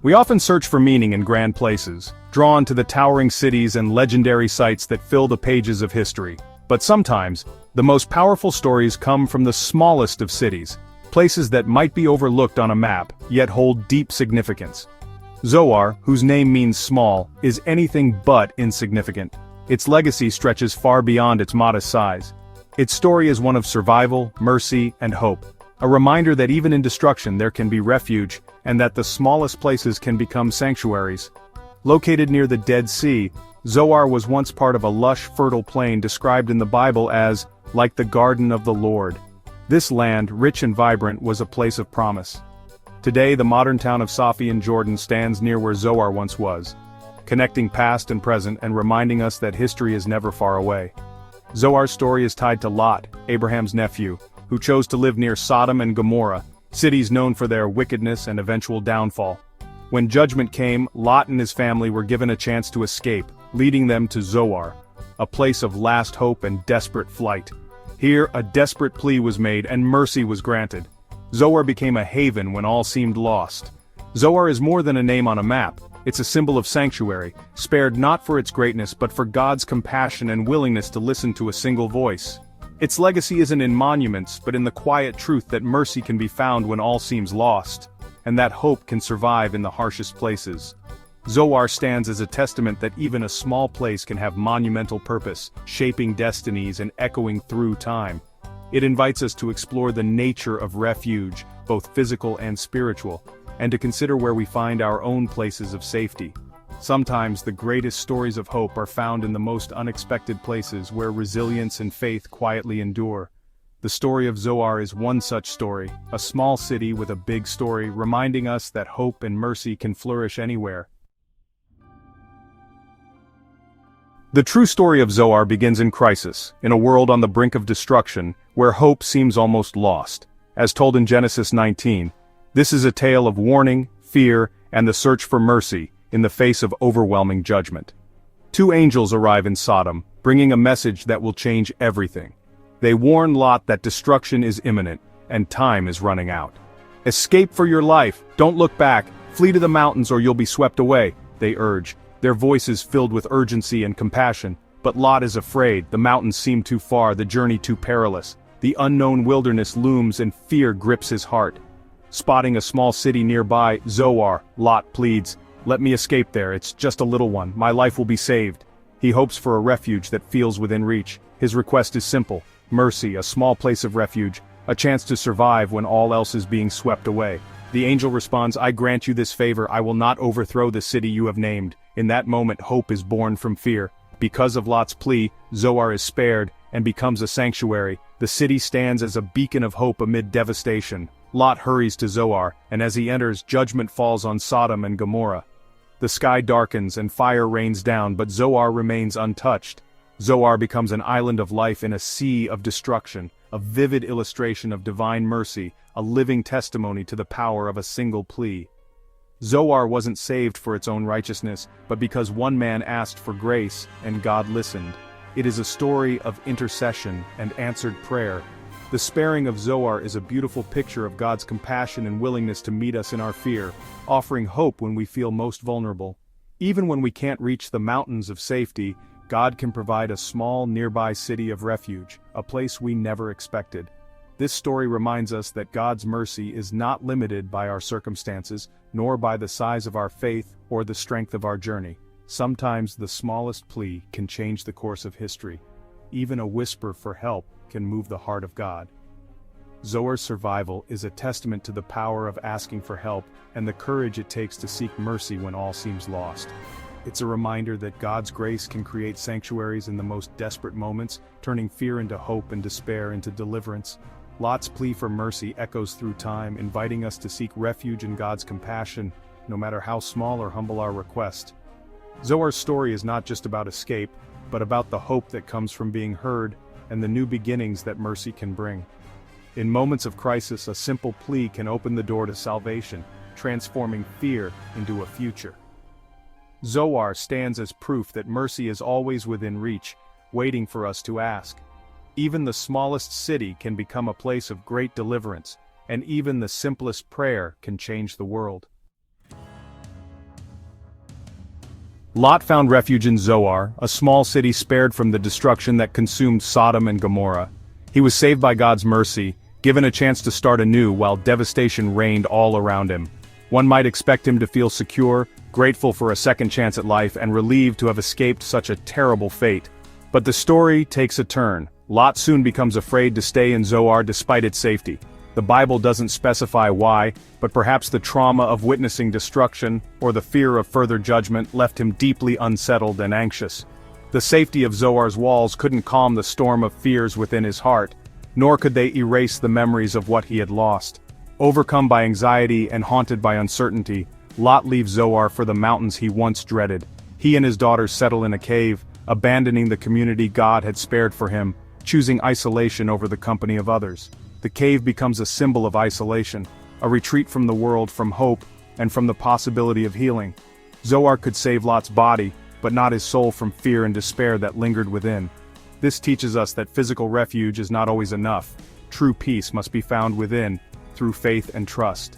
We often search for meaning in grand places, drawn to the towering cities and legendary sites that fill the pages of history. But sometimes, the most powerful stories come from the smallest of cities, places that might be overlooked on a map, yet hold deep significance. Zoar, whose name means small, is anything but insignificant. Its legacy stretches far beyond its modest size. Its story is one of survival, mercy, and hope, a reminder that even in destruction there can be refuge, and that the smallest places can become sanctuaries. Located near the Dead Sea, Zoar was once part of a lush, fertile plain described in the Bible as, like the garden of the Lord. This land, rich and vibrant, was a place of promise. Today the modern town of Safi in Jordan stands near where Zoar once was, connecting past and present and reminding us that history is never far away. Zoar's story is tied to Lot, Abraham's nephew, who chose to live near Sodom and Gomorrah, cities known for their wickedness and eventual downfall. When judgment came, Lot and his family were given a chance to escape, leading them to Zoar, a place of last hope and desperate flight. Here, a desperate plea was made and mercy was granted. Zoar became a haven when all seemed lost. Zoar is more than a name on a map. It's a symbol of sanctuary, spared not for its greatness but for God's compassion and willingness to listen to a single voice. Its legacy isn't in monuments but in the quiet truth that mercy can be found when all seems lost, and that hope can survive in the harshest places. Zoar stands as a testament that even a small place can have monumental purpose, shaping destinies and echoing through time. It invites us to explore the nature of refuge, both physical and spiritual, and to consider where we find our own places of safety. Sometimes the greatest stories of hope are found in the most unexpected places where resilience and faith quietly endure. The story of Zoar is one such story, a small city with a big story reminding us that hope and mercy can flourish anywhere. The true story of Zoar begins in crisis, in a world on the brink of destruction, where hope seems almost lost. As told in Genesis 19, this is a tale of warning, fear, and the search for mercy, in the face of overwhelming judgment. Two angels arrive in Sodom, bringing a message that will change everything. They warn Lot that destruction is imminent, and time is running out. Escape for your life, don't look back, flee to the mountains or you'll be swept away, they urge, their voices filled with urgency and compassion. But Lot is afraid, the mountains seem too far, the journey too perilous. The unknown wilderness looms and fear grips his heart. Spotting a small city nearby, Zoar, Lot pleads, "Let me escape there, it's just a little one, my life will be saved." He hopes for a refuge that feels within reach. His request is simple, mercy, a small place of refuge, a chance to survive when all else is being swept away. The angel responds, "I grant you this favor, I will not overthrow the city you have named." In that moment hope is born from fear. Because of Lot's plea, Zoar is spared, and becomes a sanctuary. The city stands as a beacon of hope amid devastation. Lot hurries to Zoar, and as he enters, judgment falls on Sodom and Gomorrah. The sky darkens and fire rains down, but Zoar remains untouched. Zoar becomes an island of life in a sea of destruction, a vivid illustration of divine mercy, a living testimony to the power of a single plea. Zoar wasn't saved for its own righteousness, but because one man asked for grace, and God listened. It is a story of intercession and answered prayer. The sparing of Zoar is a beautiful picture of God's compassion and willingness to meet us in our fear, offering hope when we feel most vulnerable. Even when we can't reach the mountains of safety, God can provide a small nearby city of refuge, a place we never expected. This story reminds us that God's mercy is not limited by our circumstances, nor by the size of our faith or the strength of our journey. Sometimes the smallest plea can change the course of history. Even a whisper for help can move the heart of God. Zoar's survival is a testament to the power of asking for help and the courage it takes to seek mercy when all seems lost. It's a reminder that God's grace can create sanctuaries in the most desperate moments, turning fear into hope and despair into deliverance. Lot's plea for mercy echoes through time, inviting us to seek refuge in God's compassion, no matter how small or humble our request. Zoar's story is not just about escape, but about the hope that comes from being heard, and the new beginnings that mercy can bring. In moments of crisis, a simple plea can open the door to salvation, transforming fear into a future. Zoar stands as proof that mercy is always within reach, waiting for us to ask. Even the smallest city can become a place of great deliverance, and even the simplest prayer can change the world. Lot found refuge in Zoar, a small city spared from the destruction that consumed Sodom and Gomorrah. He was saved by God's mercy, given a chance to start anew while devastation reigned all around him. One might expect him to feel secure, grateful for a second chance at life, and relieved to have escaped such a terrible fate. But the story takes a turn. Lot soon becomes afraid to stay in Zoar despite its safety. The Bible doesn't specify why, but perhaps the trauma of witnessing destruction, or the fear of further judgment, left him deeply unsettled and anxious. The safety of Zoar's walls couldn't calm the storm of fears within his heart, nor could they erase the memories of what he had lost. Overcome by anxiety and haunted by uncertainty, Lot leaves Zoar for the mountains he once dreaded. He and his daughters settle in a cave, abandoning the community God had spared for him, choosing isolation over the company of others. The cave becomes a symbol of isolation, a retreat from the world, from hope, and from the possibility of healing. Zoar could save Lot's body, but not his soul from fear and despair that lingered within. This teaches us that physical refuge is not always enough. True peace must be found within, through faith and trust.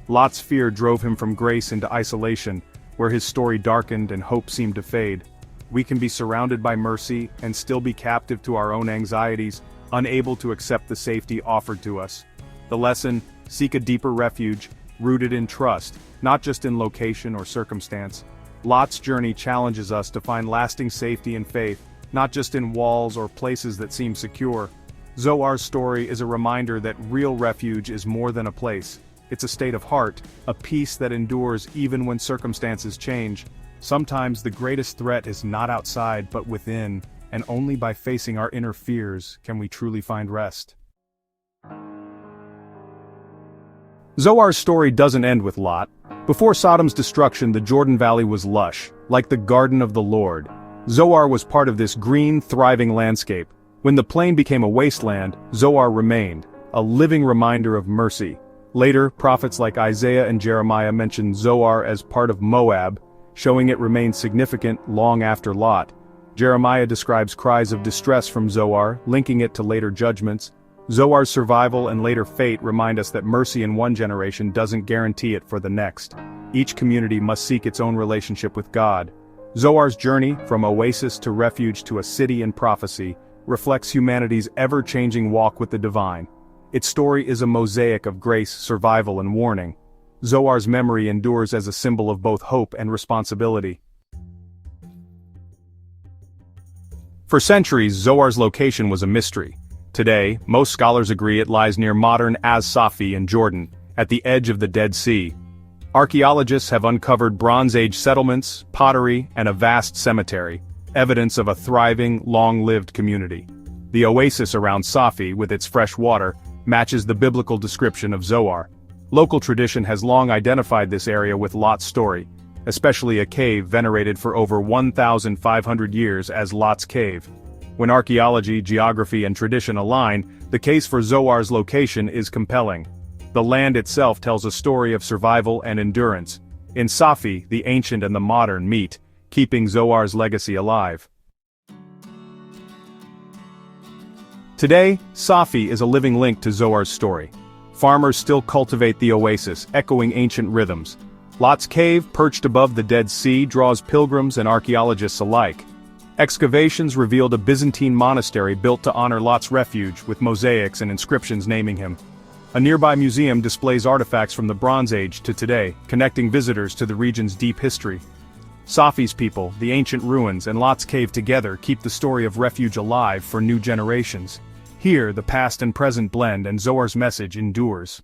Lot's fear drove him from grace into isolation, where his story darkened and hope seemed to fade. We can be surrounded by mercy and still be captive to our own anxieties, unable to accept the safety offered to us. The lesson: seek a deeper refuge, rooted in trust, not just in location or circumstance. Lot's journey challenges us to find lasting safety and faith, not just in walls or places that seem secure. Zoar's story is a reminder that real refuge is more than a place. It's a state of heart, a peace that endures even when circumstances change. Sometimes the greatest threat is not outside but within, and only by facing our inner fears can we truly find rest. Zoar's story doesn't end with Lot. Before Sodom's destruction, the Jordan Valley was lush, like the garden of the Lord. Zoar was part of this green, thriving landscape. When the plain became a wasteland, Zoar remained, a living reminder of mercy. Later, prophets like Isaiah and Jeremiah mentioned Zoar as part of Moab, showing it remained significant long after Lot. Jeremiah describes cries of distress from Zoar, linking it to later judgments. Zoar's survival and later fate remind us that mercy in one generation doesn't guarantee it for the next. Each community must seek its own relationship with God. Zoar's journey, from oasis to refuge to a city in prophecy, reflects humanity's ever-changing walk with the divine. Its story is a mosaic of grace, survival, and warning. Zoar's memory endures as a symbol of both hope and responsibility. For centuries, Zoar's location was a mystery. Today, most scholars agree it lies near modern Safi in Jordan, at the edge of the Dead Sea. Archaeologists have uncovered Bronze Age settlements, pottery, and a vast cemetery, evidence of a thriving, long-lived community. The oasis around Safi, with its fresh water, matches the biblical description of Zoar. Local tradition has long identified this area with Lot's story, especially a cave venerated for over 1,500 years as Lot's Cave. When archaeology, geography, and tradition align, the case for Zoar's location is compelling. The land itself tells a story of survival and endurance. In Safi, the ancient and the modern meet, keeping Zoar's legacy alive. Today, Safi is a living link to Zoar's story. Farmers still cultivate the oasis, echoing ancient rhythms. Lot's Cave, perched above the Dead Sea, draws pilgrims and archaeologists alike. Excavations revealed a Byzantine monastery built to honor Lot's refuge, with mosaics and inscriptions naming him. A nearby museum displays artifacts from the Bronze Age to today, connecting visitors to the region's deep history. Safi's people, the ancient ruins, and Lot's Cave together keep the story of refuge alive for new generations. Here, the past and present blend, and Zoar's message endures.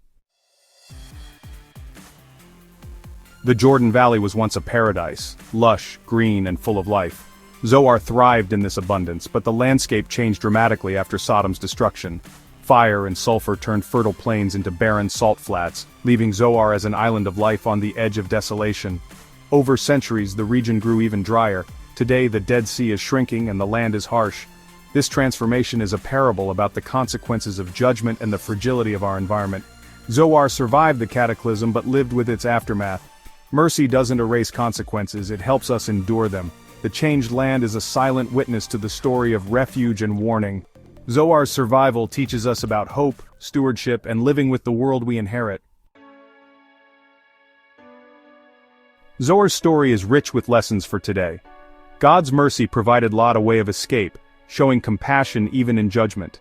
The Jordan Valley was once a paradise, lush, green, and full of life. Zoar thrived in this abundance, but the landscape changed dramatically after Sodom's destruction. Fire and sulfur turned fertile plains into barren salt flats, leaving Zoar as an island of life on the edge of desolation. Over centuries, the region grew even drier. Today, the Dead Sea is shrinking and the land is harsh. This transformation is a parable about the consequences of judgment and the fragility of our environment. Zoar survived the cataclysm but lived with its aftermath. Mercy doesn't erase consequences, it helps us endure them. The changed land is a silent witness to the story of refuge and warning. Zoar's survival teaches us about hope, stewardship, and living with the world we inherit. Zoar's story is rich with lessons for today. God's mercy provided Lot a way of escape, showing compassion even in judgment.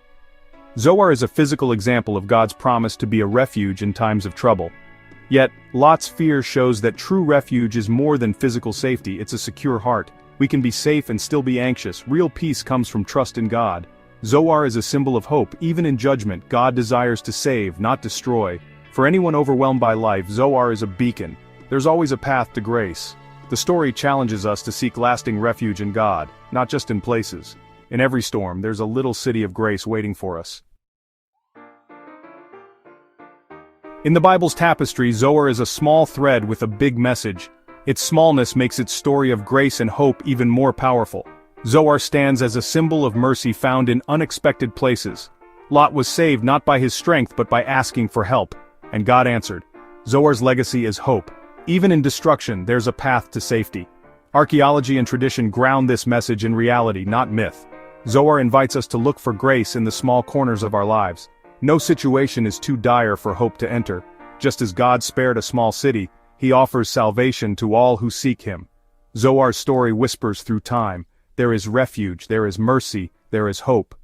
Zoar is a physical example of God's promise to be a refuge in times of trouble. Yet, Lot's fear shows that true refuge is more than physical safety, it's a secure heart. We can be safe and still be anxious. Real peace comes from trust in God. Zoar is a symbol of hope. Even in judgment, God desires to save, not destroy. For anyone overwhelmed by life, Zoar is a beacon. There's always a path to grace. The story challenges us to seek lasting refuge in God, not just in places. In every storm, there's a little city of grace waiting for us. In the Bible's tapestry, Zoar is a small thread with a big message. Its smallness makes its story of grace and hope even more powerful. Zoar stands as a symbol of mercy found in unexpected places. Lot was saved not by his strength but by asking for help, and God answered. Zoar's legacy is hope. Even in destruction, there's a path to safety. Archaeology and tradition ground this message in reality, not myth. Zoar invites us to look for grace in the small corners of our lives. No situation is too dire for hope to enter. Just as God spared a small city, He offers salvation to all who seek Him. Zoar's story whispers through time. There is refuge, there is mercy, there is hope.